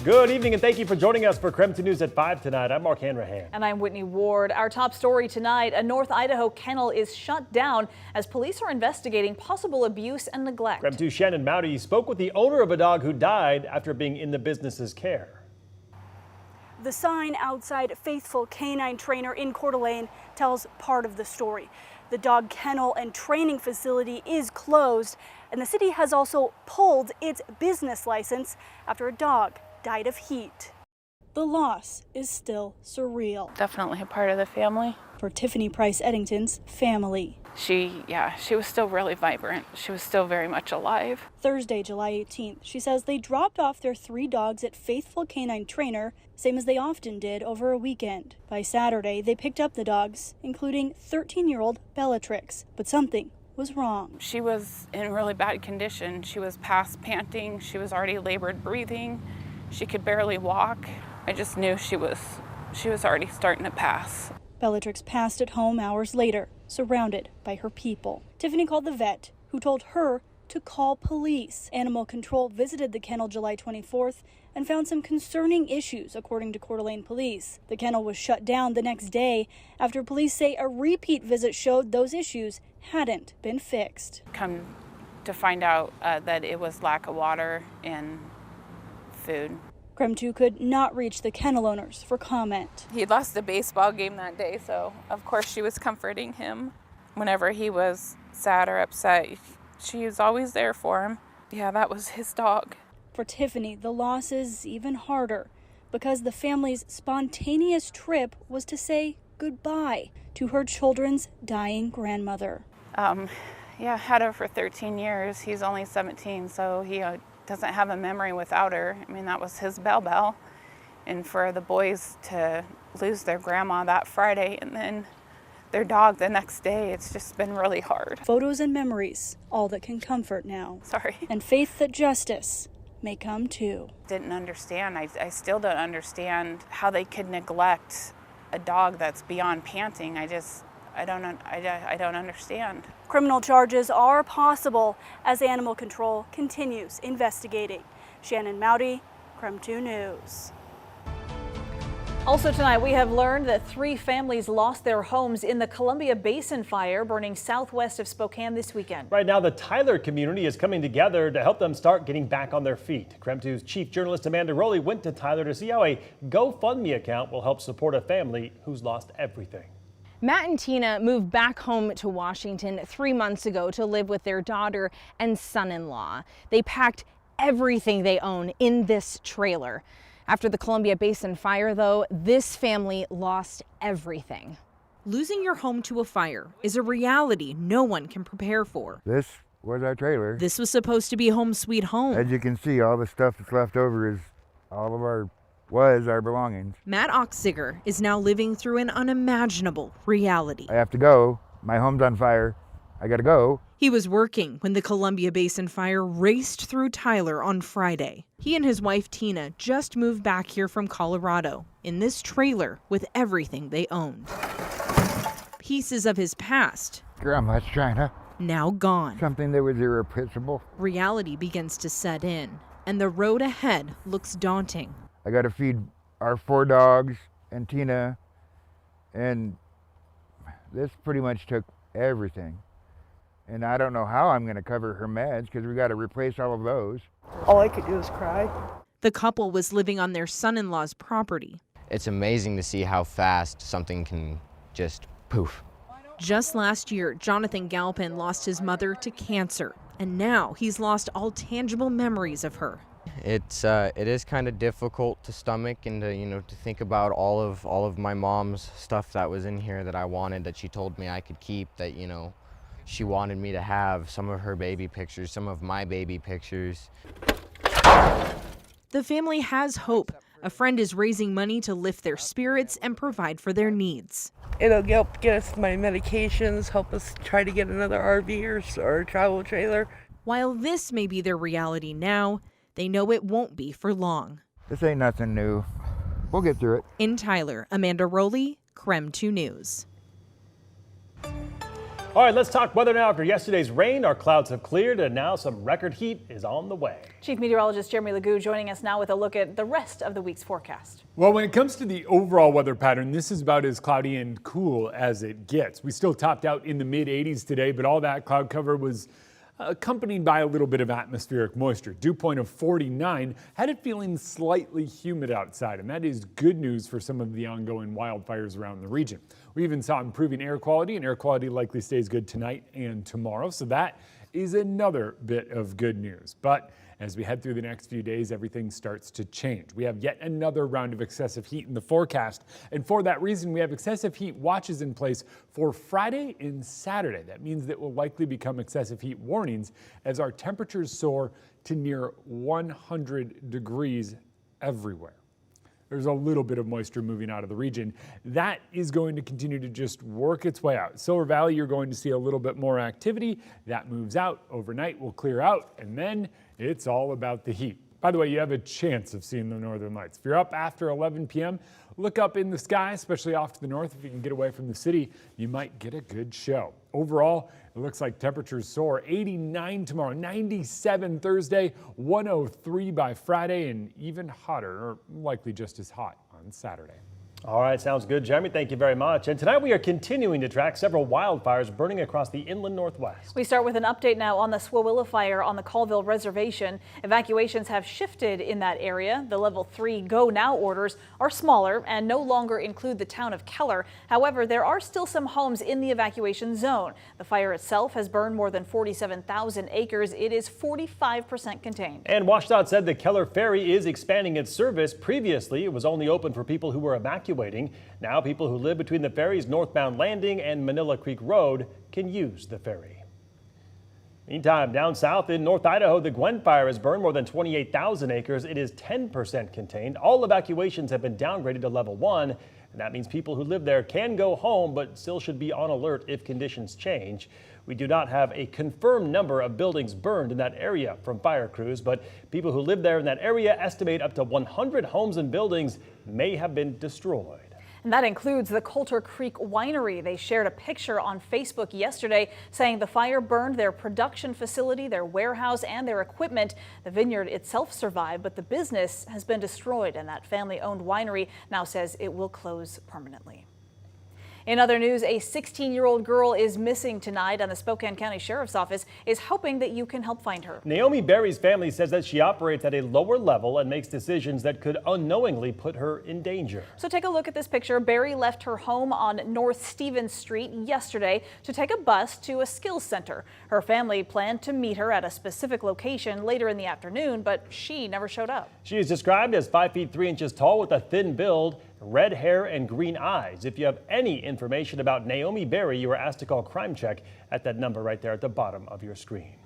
Good evening and thank you for joining us for KREM 2 News at 5 tonight. I'm Mark Hanrahan. And I'm Whitney Ward. Our top story tonight, a North Idaho kennel is shut down as police are investigating possible abuse and neglect. KREM 2 Shannon Mowdy spoke with the owner of a dog who died after being in the business's care. The sign outside Faithful Canine Trainer in Coeur d'Alene tells part of the story. The dog kennel and training facility is closed, and the city has also pulled its business license after a dog died of heat. The loss is still surreal. Definitely a part of the family. For Tiffany Price Eddington's family. She was still really vibrant. She was still very much alive. Thursday, July 18th, she says they dropped off their 3 dogs at Faithful Canine Trainer, same as they often did over a weekend. By Saturday, they picked up the dogs, including 13-year-old Bellatrix, but something was wrong. She was in really bad condition. She was past panting. She was already labored breathing. She could barely walk. I just knew she was already starting to pass. Bellatrix passed at home hours later, surrounded by her people. Tiffany called the vet, who told her to call police. Animal control visited the kennel July 24th and found some concerning issues, according to Coeur d'Alene police. The kennel was shut down the next day after police say a repeat visit showed those issues hadn't been fixed. Come to find out that it was lack of water and food. KREM 2 could not reach the kennel owners for comment. He lost the baseball game that day, so of course she was comforting him. Whenever he was sad or upset, she was always there for him. Yeah, that was his dog. For Tiffany, the loss is even harder because the family's spontaneous trip was to say goodbye to her children's dying grandmother. Had her for 13 years. He's only 17, so he doesn't have a memory without her. I mean, that was his Belle. And for the boys to lose their grandma that Friday and then their dog the next day, it's just been really hard. Photos and memories, all that can comfort now. Sorry. And faith that justice may come too. Didn't understand. I still don't understand how they could neglect a dog that's beyond panting. I don't understand. Criminal charges are possible as animal control continues investigating. Shannon Mowdy, KREM 2 News. Also tonight, we have learned that 3 families lost their homes in the Columbia Basin fire burning southwest of Spokane this weekend. Right now, the Tyler community is coming together to help them start getting back on their feet. KREM 2's chief journalist Amanda Rowley went to Tyler to see how a GoFundMe account will help support a family who's lost everything. Matt and Tina moved back home to Washington 3 months ago to live with their daughter and son-in-law. They packed everything they own in this trailer. After the Columbia Basin fire, though, this family lost everything. Losing your home to a fire is a reality no one can prepare for. This was our trailer. This was supposed to be home sweet home. As you can see, all the stuff that's left over is all of our belongings. Matt Oxiger is now living through an unimaginable reality. I have to go. My home's on fire. I gotta go. He was working when the Columbia Basin fire raced through Tyler on Friday. He and his wife Tina just moved back here from Colorado in this trailer with everything they owned. Pieces of his past. Grandma's China. Now gone. Something that was irreplaceable. Reality begins to set in, and the road ahead looks daunting. I gotta feed our 4 dogs and Tina, and this pretty much took everything. And I don't know how I'm gonna cover her meds because we gotta replace all of those. All I could do was cry. The couple was living on their son-in-law's property. It's amazing to see how fast something can just poof. Just last year, Jonathan Galpin lost his mother to cancer, and now he's lost all tangible memories of her. It is kind of difficult to stomach and to think about all of my mom's stuff that was in here that I wanted, that she told me I could keep, that she wanted me to have, some of her baby pictures, some of my baby pictures. The family has hope. A friend is raising money to lift their spirits and provide for their needs. It'll help get us my medications, help us try to get another RV or travel trailer. While this may be their reality now, they know it won't be for long. This ain't nothing new. We'll get through it. In Tyler, Amanda Rowley, KREM 2 News. All right, let's talk weather now. After yesterday's rain, our clouds have cleared and now some record heat is on the way. Chief Meteorologist Jeremy Legoo joining us now with a look at the rest of the week's forecast. Well, when it comes to the overall weather pattern, this is about as cloudy and cool as it gets. We still topped out in the mid 80s today, but all that cloud cover was accompanied by a little bit of atmospheric moisture. Dew point of 49 had it feeling slightly humid outside, and that is good news for some of the ongoing wildfires around the region. We even saw improving air quality, and air quality likely stays good tonight and tomorrow, so that is another bit of good news. But as we head through the next few days, everything starts to change. We have yet another round of excessive heat in the forecast, and for that reason, we have excessive heat watches in place for Friday and Saturday. That means that will likely become excessive heat warnings as our temperatures soar to near 100 degrees everywhere. There's a little bit of moisture moving out of the region. That is going to continue to just work its way out. Silver Valley, you're going to see a little bit more activity. That moves out. Overnight will clear out, and then it's all about the heat. By the way, you have a chance of seeing the northern lights. If you're up after 11 p.m., look up in the sky, especially off to the north. If you can get away from the city, you might get a good show. Overall, it looks like temperatures soar. 89 tomorrow, 97 Thursday, 103 by Friday, and even hotter, or likely just as hot on Saturday. All right, sounds good, Jeremy. Thank you very much. And tonight we are continuing to track several wildfires burning across the inland northwest. We start with an update now on the Swawilla fire on the Colville Reservation. Evacuations have shifted in that area. The level 3 go now orders are smaller and no longer include the town of Keller. However, there are still some homes in the evacuation zone. The fire itself has burned more than 47,000 acres. It is 45% contained. And WashDOT said the Keller Ferry is expanding its service. Previously, it was only open for people who were evacuating. Now people who live between the ferry's northbound landing and Manila Creek Road can use the ferry. Meantime, down south in North Idaho, the Gwen fire has burned more than 28,000 acres. It is 10% contained. All evacuations have been downgraded to level 1, and that means people who live there can go home but still should be on alert if conditions change. We do not have a confirmed number of buildings burned in that area from fire crews, but people who live there in that area estimate up to 100 homes and buildings may have been destroyed. And that includes the Coulter Creek Winery. They shared a picture on Facebook yesterday saying the fire burned their production facility, their warehouse, and their equipment. The vineyard itself survived, but the business has been destroyed, and that family-owned winery now says it will close permanently. In other news, a 16-year-old girl is missing tonight, and the Spokane County Sheriff's Office is hoping that you can help find her. Naomi Berry's family says that she operates at a lower level and makes decisions that could unknowingly put her in danger. So take a look at this picture. Berry left her home on North Stevens Street yesterday to take a bus to a skills center. Her family planned to meet her at a specific location later in the afternoon, but she never showed up. She is described as 5 feet 3 inches tall with a thin build, red hair, and green eyes. If you have any information about Naomi Berry, you are asked to call Crime Check at that number right there at the bottom of your screen.